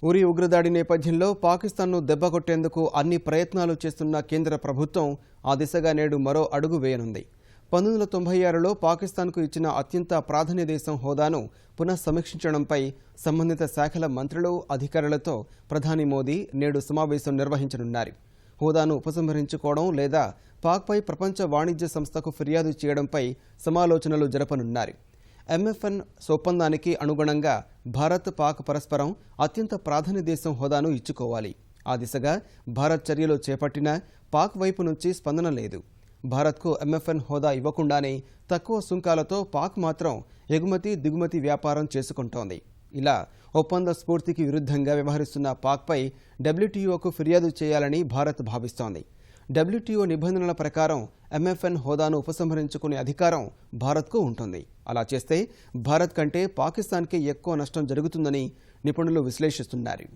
ఉరి ఉగ్రదాడి నేపథ్యంలో పాకిస్తాన్ను దెబ్బకొట్టేందుకు అన్ని ప్రయత్నాలు చేస్తున్న కేంద్ర ప్రభుత్వం ఆ దిశగా నేడు మరో అడుగు వేయనుంది. 1996లో పాకిస్తాన్కు ఇచ్చిన అత్యంత ప్రాధాన్య దేశం హోదాను పునఃసమీక్షించడంపై సంబంధిత శాఖల మంత్రులు, అధికారులతో ప్రధాని మోదీ నేడు సమావేశం నిర్వహించనున్నారు. హోదాను ఉపసంహరించుకోవడం లేదా పాక్పై ప్రపంచ వాణిజ్య సంస్థకు ఫిర్యాదు చేయడంపై సమాలోచనలు జరపనున్నారు. ఎంఎఫ్ఎన్ ఒప్పందానికి అనుగుణంగా భారత్, పాక్ పరస్పరం అత్యంత ప్రాధాన్య దేశం హోదాను ఇచ్చుకోవాలి. ఆ దిశగా భారత్ చర్యలు చేపట్టినా పాక్ వైపు నుంచి స్పందన లేదు. భారత్కు ఎంఎఫ్ఎన్ హోదా ఇవ్వకుండానే తక్కువ సుంకాలతో పాక్ మాత్రం ఎగుమతి, దిగుమతి వ్యాపారం చేసుకుంటోంది. ఇలా ఒప్పంద స్ఫూర్తికి విరుద్ధంగా వ్యవహరిస్తున్న పాక్పై డబ్ల్యూటీఓకు ఫిర్యాదు చేయాలని భారత్ భావిస్తోంది. డబ్ల్యూటీఓ నిబంధనల ప్రకారం ఎంఎఫ్ఎన్ హోదాను ఉపసంహరించుకునే అధికారం భారత్కు ఉంటుంది. అలా చేస్తే భారత్ కంటే పాకిస్తాన్కే ఎక్కువ నష్టం జరుగుతుందని నిపుణులు విశ్లేషిస్తున్నారు.